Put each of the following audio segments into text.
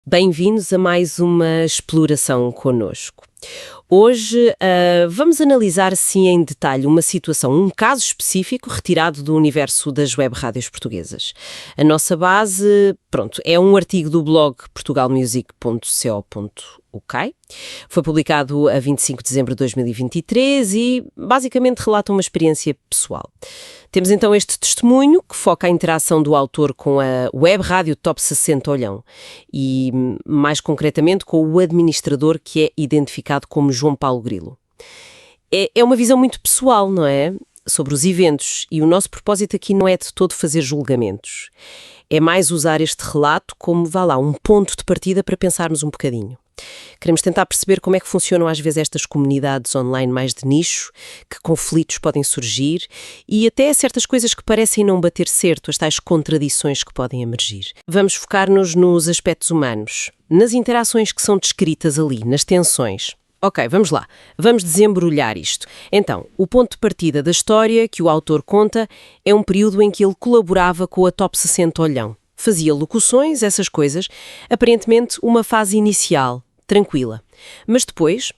Bem-vindos a mais uma exploração connosco. Hoje vamos analisar assim em detalhe uma situação, um caso específico retirado do universo das web rádios portuguesas. A nossa base, é um artigo do blog portugalmusic.co.uk. Foi publicado a 25 de dezembro de 2023 e basicamente relata uma experiência pessoal. Temos então este testemunho que foca a interação do autor com a web rádio Top 60 Olhão e, mais concretamente, com o administrador que é identificado como João Paulo Grilo. É uma visão muito pessoal, não é? Sobre os eventos, e o nosso propósito aqui não é de todo fazer julgamentos. É mais usar este relato como, um ponto de partida para pensarmos um bocadinho. Queremos tentar perceber como é que funcionam às vezes estas comunidades online mais de nicho, que conflitos podem surgir e até certas coisas que parecem não bater certo, as tais contradições que podem emergir. Vamos focar-nos nos aspectos humanos, nas interações que são descritas ali, nas tensões. Ok, vamos lá. Vamos desembrulhar isto. Então, o ponto de partida da história que o autor conta é um período em que ele colaborava com a Top 60 Olhão. Fazia locuções, essas coisas, aparentemente uma fase inicial, tranquila. Mas depois...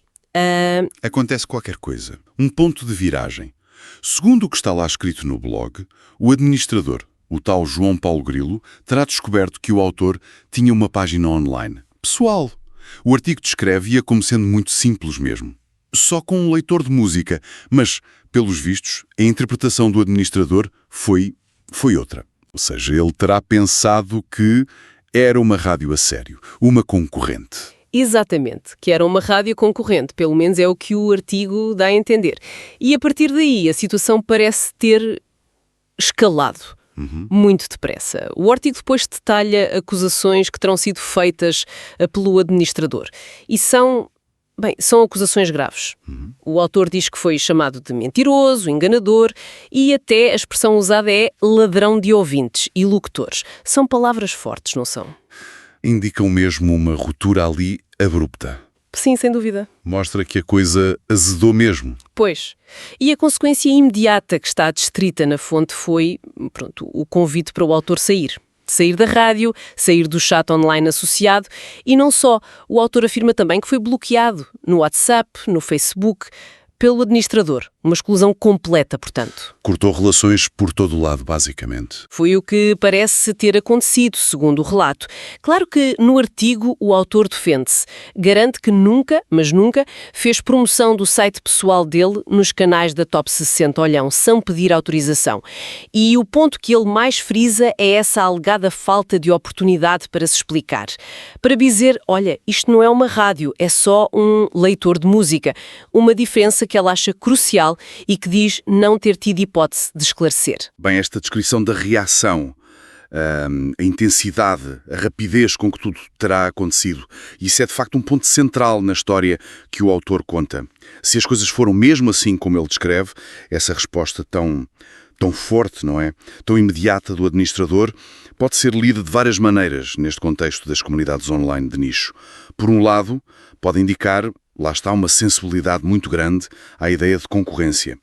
Acontece qualquer coisa. Um ponto de viragem. Segundo o que está lá escrito no blog, o administrador, o tal João Paulo Grilo, terá descoberto que o autor tinha uma página online. Pessoal. O artigo descreve-a como sendo muito simples mesmo. Só com um leitor de música. Mas, pelos vistos, a interpretação do administrador foi outra. Ou seja, ele terá pensado que era uma rádio a sério, uma concorrente. Exatamente, que era uma rádio concorrente, pelo menos é o que o artigo dá a entender. E a partir daí a situação parece ter escalado muito depressa. O artigo depois detalha acusações que terão sido feitas pelo administrador. E são acusações graves. O autor diz que foi chamado de mentiroso, enganador e até a expressão usada é ladrão de ouvintes e locutores. São palavras fortes, não são? Indicam mesmo uma ruptura ali abrupta. Sim, sem dúvida. Mostra que a coisa azedou mesmo. Pois. E a consequência imediata que está descrita na fonte foi, o convite para o autor sair. Sair da rádio, sair do chat online associado e não só. O autor afirma também que foi bloqueado no WhatsApp, no Facebook, pelo administrador. Uma exclusão completa, portanto. Cortou relações por todo o lado, basicamente. Foi o que parece ter acontecido, segundo o relato. Claro que no artigo o autor defende-se. Garante que nunca, mas nunca, fez promoção do site pessoal dele nos canais da Top 60 Olhão, sem pedir autorização. E o ponto que ele mais frisa é essa alegada falta de oportunidade para se explicar. Para dizer, olha, isto não é uma rádio, é só um leitor de música. Uma diferença que ela acha crucial e que diz não ter tido hipótese de esclarecer. Bem, esta descrição da reação, a intensidade, a rapidez com que tudo terá acontecido, isso é de facto um ponto central na história que o autor conta. Se as coisas foram mesmo assim como ele descreve, essa resposta tão forte, não é? Tão imediata do administrador, pode ser lida de várias maneiras neste contexto das comunidades online de nicho. Por um lado, pode indicar, lá está, uma sensibilidade muito grande à ideia de concorrência.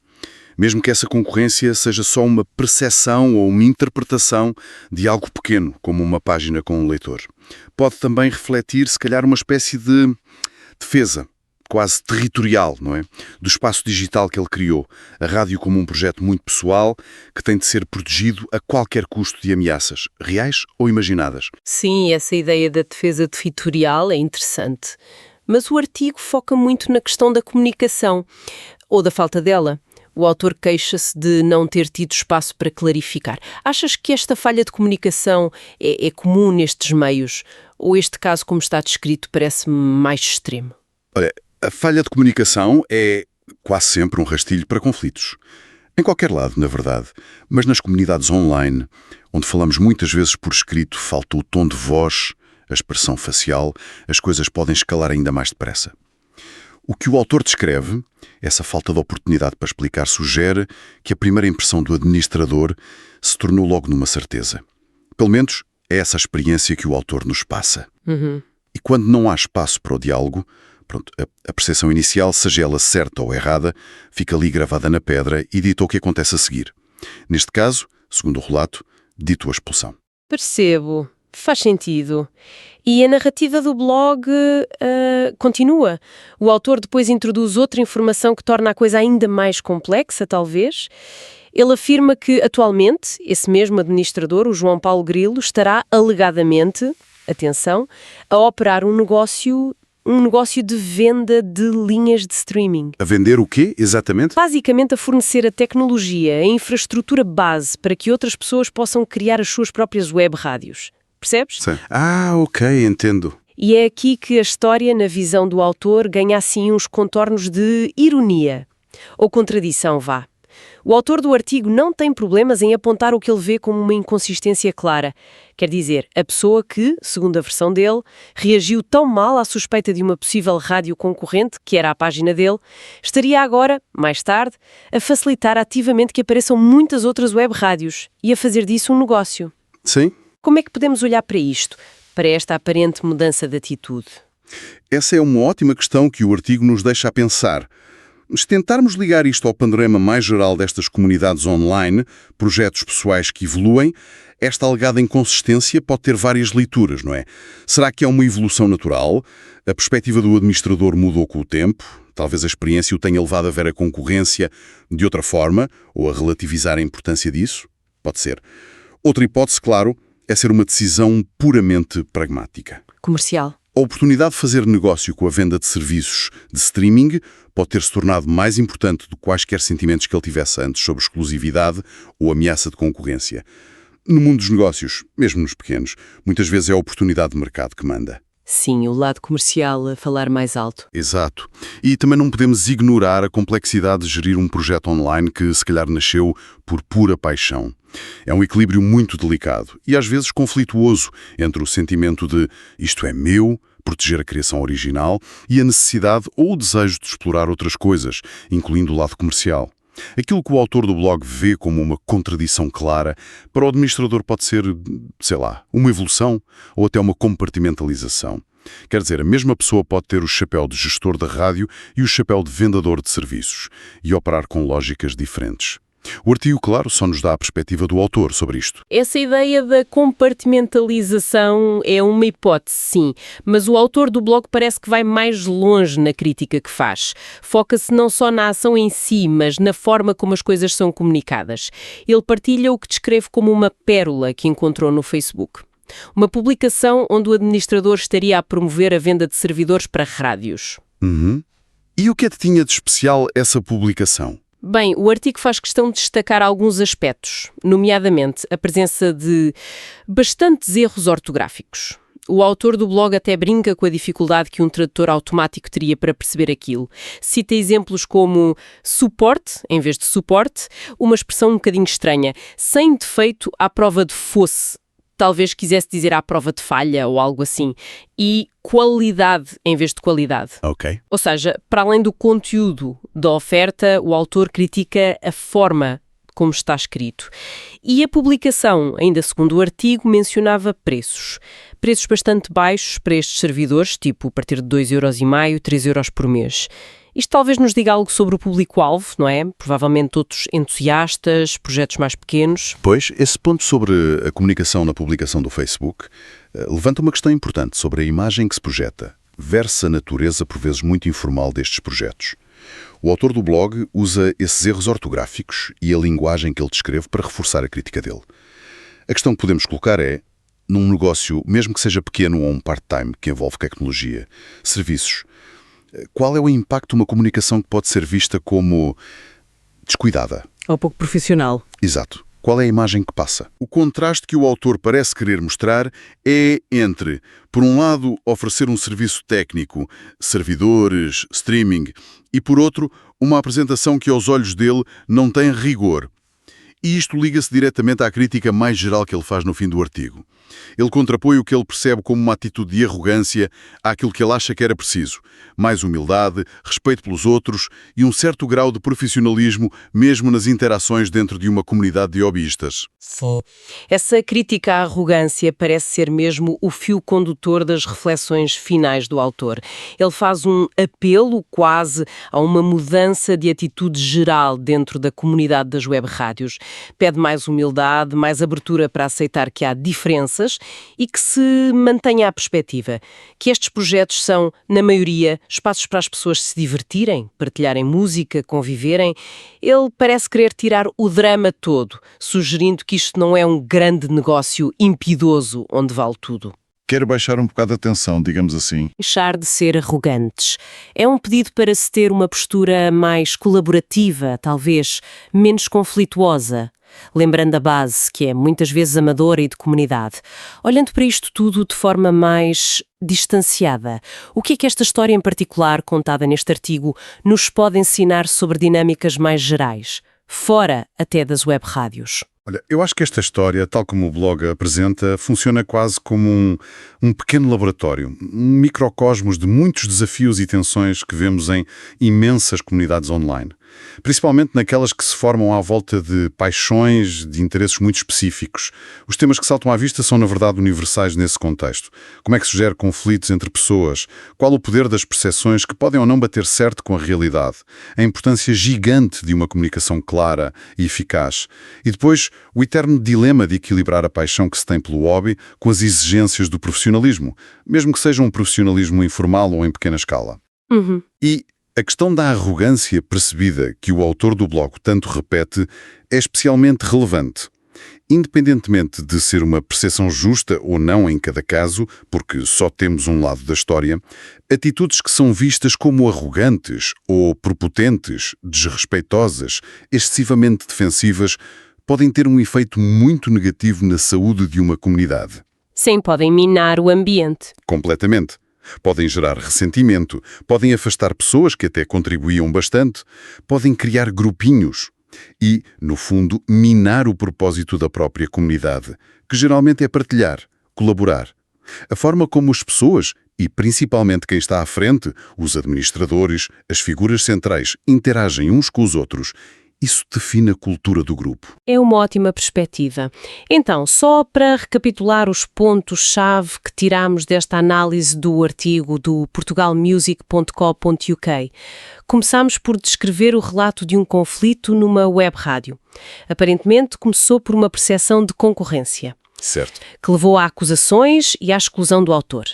Mesmo que essa concorrência seja só uma percepção ou uma interpretação de algo pequeno, como uma página com um leitor. Pode também refletir, se calhar, uma espécie de defesa, quase territorial, não é? Do espaço digital que ele criou. A rádio como um projeto muito pessoal que tem de ser protegido a qualquer custo de ameaças, reais ou imaginadas. Sim, essa ideia da defesa territorial é interessante. Mas o artigo foca muito na questão da comunicação, ou da falta dela. O autor queixa-se de não ter tido espaço para clarificar. Achas que esta falha de comunicação é comum nestes meios? Ou este caso, como está descrito, parece mais extremo? Olha, a falha de comunicação é quase sempre um rastilho para conflitos. Em qualquer lado, na verdade. Mas nas comunidades online, onde falamos muitas vezes por escrito, falta o tom de voz, a expressão facial, as coisas podem escalar ainda mais depressa. O que o autor descreve, essa falta de oportunidade para explicar, sugere que a primeira impressão do administrador se tornou logo numa certeza. Pelo menos é essa a experiência que o autor nos passa. E quando não há espaço para o diálogo, a percepção inicial, seja ela certa ou errada, fica ali gravada na pedra e dita o que acontece a seguir. Neste caso, segundo o relato, dito a expulsão. Percebo. Faz sentido. E a narrativa do blog continua. O autor depois introduz outra informação que torna a coisa ainda mais complexa, talvez. Ele afirma que, atualmente, esse mesmo administrador, o João Paulo Grilo, estará alegadamente, atenção, a operar um negócio de venda de linhas de streaming. A vender o quê, exatamente? Basicamente a fornecer a tecnologia, a infraestrutura base para que outras pessoas possam criar as suas próprias web rádios. Percebes? Sim. Ah, ok, entendo. E é aqui que a história, na visão do autor, ganha assim uns contornos de ironia. Ou contradição, vá. O autor do artigo não tem problemas em apontar o que ele vê como uma inconsistência clara. Quer dizer, a pessoa que, segundo a versão dele, reagiu tão mal à suspeita de uma possível rádio concorrente, que era a página dele, estaria agora, mais tarde, a facilitar ativamente que apareçam muitas outras web rádios e a fazer disso um negócio. Sim. Como é que podemos olhar para isto, para esta aparente mudança de atitude? Essa é uma ótima questão que o artigo nos deixa a pensar. Se tentarmos ligar isto ao panorama mais geral destas comunidades online, projetos pessoais que evoluem, esta alegada inconsistência pode ter várias leituras, não é? Será que é uma evolução natural? A perspectiva do administrador mudou com o tempo? Talvez a experiência o tenha levado a ver a concorrência de outra forma, ou a relativizar a importância disso? Pode ser. Outra hipótese, claro, é ser uma decisão puramente pragmática. Comercial. A oportunidade de fazer negócio com a venda de serviços de streaming pode ter-se tornado mais importante do que quaisquer sentimentos que ele tivesse antes sobre exclusividade ou ameaça de concorrência. No mundo dos negócios, mesmo nos pequenos, muitas vezes é a oportunidade de mercado que manda. Sim, o lado comercial a falar mais alto. Exato. E também não podemos ignorar a complexidade de gerir um projeto online que, se calhar, nasceu por pura paixão. É um equilíbrio muito delicado e, às vezes, conflituoso entre o sentimento de isto é meu, proteger a criação original, e a necessidade ou o desejo de explorar outras coisas, incluindo o lado comercial. Aquilo que o autor do blog vê como uma contradição clara, para o administrador pode ser, sei lá, uma evolução ou até uma compartimentalização. Quer dizer, a mesma pessoa pode ter o chapéu de gestor da rádio e o chapéu de vendedor de serviços e operar com lógicas diferentes. O artigo, claro, só nos dá a perspectiva do autor sobre isto. Essa ideia da compartimentalização é uma hipótese, sim, mas o autor do blog parece que vai mais longe na crítica que faz. Foca-se não só na ação em si, mas na forma como as coisas são comunicadas. Ele partilha o que descreve como uma pérola que encontrou no Facebook. Uma publicação onde o administrador estaria a promover a venda de servidores para rádios. E o que é que tinha de especial essa publicação? Bem, o artigo faz questão de destacar alguns aspectos, nomeadamente a presença de bastantes erros ortográficos. O autor do blog até brinca com a dificuldade que um tradutor automático teria para perceber aquilo. Cita exemplos como suporte, em vez de suporte, uma expressão um bocadinho estranha, sem defeito à prova de fosse. Talvez quisesse dizer à prova de falha ou algo assim. E qualidade em vez de qualidade. Ok. Ou seja, para além do conteúdo da oferta, o autor critica a forma como está escrito. E a publicação, ainda segundo o artigo, mencionava preços. Preços bastante baixos para estes servidores, tipo a partir de 2,5€, 3€ por mês. Isto talvez nos diga algo sobre o público-alvo, não é? Provavelmente outros entusiastas, projetos mais pequenos. Pois, esse ponto sobre a comunicação na publicação do Facebook levanta uma questão importante sobre a imagem que se projeta, versus a natureza, por vezes, muito informal destes projetos. O autor do blog usa esses erros ortográficos e a linguagem que ele descreve para reforçar a crítica dele. A questão que podemos colocar é, num negócio, mesmo que seja pequeno ou um part-time que envolve tecnologia, serviços, qual é o impacto de uma comunicação que pode ser vista como descuidada? Ou pouco profissional. Exato. Qual é a imagem que passa? O contraste que o autor parece querer mostrar é entre, por um lado, oferecer um serviço técnico, servidores, streaming, e por outro, uma apresentação que aos olhos dele não tem rigor. E isto liga-se diretamente à crítica mais geral que ele faz no fim do artigo. Ele contrapõe o que ele percebe como uma atitude de arrogância àquilo que ele acha que era preciso. Mais humildade, respeito pelos outros e um certo grau de profissionalismo mesmo nas interações dentro de uma comunidade de hobbyistas. Essa crítica à arrogância parece ser mesmo o fio condutor das reflexões finais do autor. Ele faz um apelo quase a uma mudança de atitude geral dentro da comunidade das web rádios, pede mais humildade, mais abertura para aceitar que há diferenças e que se mantenha a perspectiva, que estes projetos são, na maioria, espaços para as pessoas se divertirem, partilharem música, conviverem. Ele parece querer tirar o drama todo, sugerindo que isto não é um grande negócio impiedoso onde vale tudo. Quero baixar um bocado a tensão, digamos assim. Deixar de ser arrogantes. É um pedido para se ter uma postura mais colaborativa, talvez menos conflituosa, lembrando a base, que é muitas vezes amadora e de comunidade. Olhando para isto tudo de forma mais distanciada, o que é que esta história em particular, contada neste artigo, nos pode ensinar sobre dinâmicas mais gerais, fora até das web rádios? Olha, eu acho que esta história, tal como o blog apresenta, funciona quase como um pequeno laboratório, um microcosmos de muitos desafios e tensões que vemos em imensas comunidades online. Principalmente naquelas que se formam à volta de paixões, de interesses muito específicos. Os temas que saltam à vista são, na verdade, universais nesse contexto. Como é que se gera conflitos entre pessoas? Qual o poder das percepções que podem ou não bater certo com a realidade? A importância gigante de uma comunicação clara e eficaz. E depois, o eterno dilema de equilibrar a paixão que se tem pelo hobby com as exigências do profissionalismo, mesmo que seja um profissionalismo informal ou em pequena escala. E a questão da arrogância percebida que o autor do blog tanto repete é especialmente relevante. Independentemente de ser uma percepção justa ou não em cada caso, porque só temos um lado da história, atitudes que são vistas como arrogantes ou prepotentes, desrespeitosas, excessivamente defensivas, podem ter um efeito muito negativo na saúde de uma comunidade. Sim, podem minar o ambiente. Completamente. Podem gerar ressentimento, podem afastar pessoas que até contribuíam bastante, podem criar grupinhos e, no fundo, minar o propósito da própria comunidade, que geralmente é partilhar, colaborar. A forma como as pessoas, e principalmente quem está à frente, os administradores, as figuras centrais, interagem uns com os outros, isso define a cultura do grupo. É uma ótima perspectiva. Então, só para recapitular os pontos-chave que tiramos desta análise do artigo do portugalmusic.co.uk, começamos por descrever o relato de um conflito numa web rádio. Aparentemente, começou por uma percepção de concorrência. Certo. Que levou a acusações e à exclusão do autor.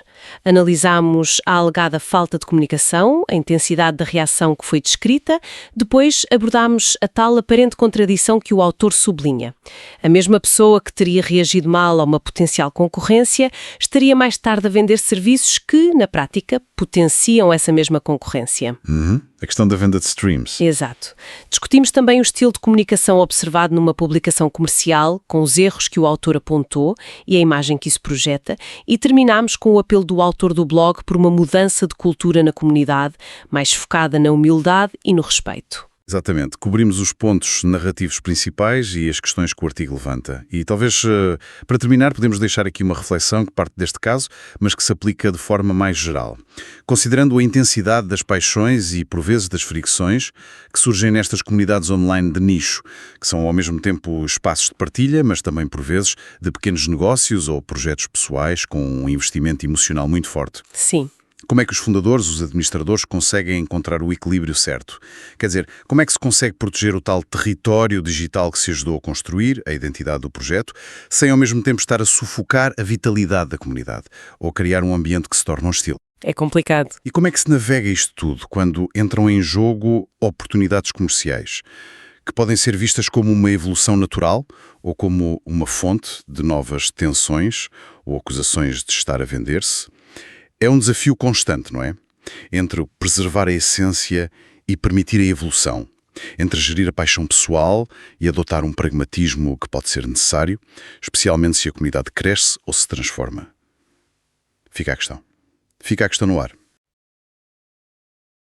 Analisámos a alegada falta de comunicação, a intensidade da reação que foi descrita, depois abordámos a tal aparente contradição que o autor sublinha. A mesma pessoa que teria reagido mal a uma potencial concorrência estaria mais tarde a vender serviços que, na prática, potenciam essa mesma concorrência. A questão da venda de streams. Exato. Discutimos também o estilo de comunicação observado numa publicação comercial, com os erros que o autor apontou e a imagem que isso projeta, e terminámos com o apelo do autor do blog por uma mudança de cultura na comunidade, mais focada na humildade e no respeito. Exatamente. Cobrimos os pontos narrativos principais e as questões que o artigo levanta. E talvez, para terminar, podemos deixar aqui uma reflexão que parte deste caso, mas que se aplica de forma mais geral. Considerando a intensidade das paixões e, por vezes, das fricções que surgem nestas comunidades online de nicho, que são ao mesmo tempo espaços de partilha, mas também, por vezes, de pequenos negócios ou projetos pessoais com um investimento emocional muito forte. Sim. Como é que os fundadores, os administradores, conseguem encontrar o equilíbrio certo? Quer dizer, como é que se consegue proteger o tal território digital que se ajudou a construir, a identidade do projeto, sem ao mesmo tempo estar a sufocar a vitalidade da comunidade, ou criar um ambiente que se torna hostil? É complicado. E como é que se navega isto tudo quando entram em jogo oportunidades comerciais, que podem ser vistas como uma evolução natural ou como uma fonte de novas tensões ou acusações de estar a vender-se? É um desafio constante, não é? Entre preservar a essência e permitir a evolução. Entre gerir a paixão pessoal e adotar um pragmatismo que pode ser necessário, especialmente se a comunidade cresce ou se transforma. Fica a questão. Fica a questão no ar.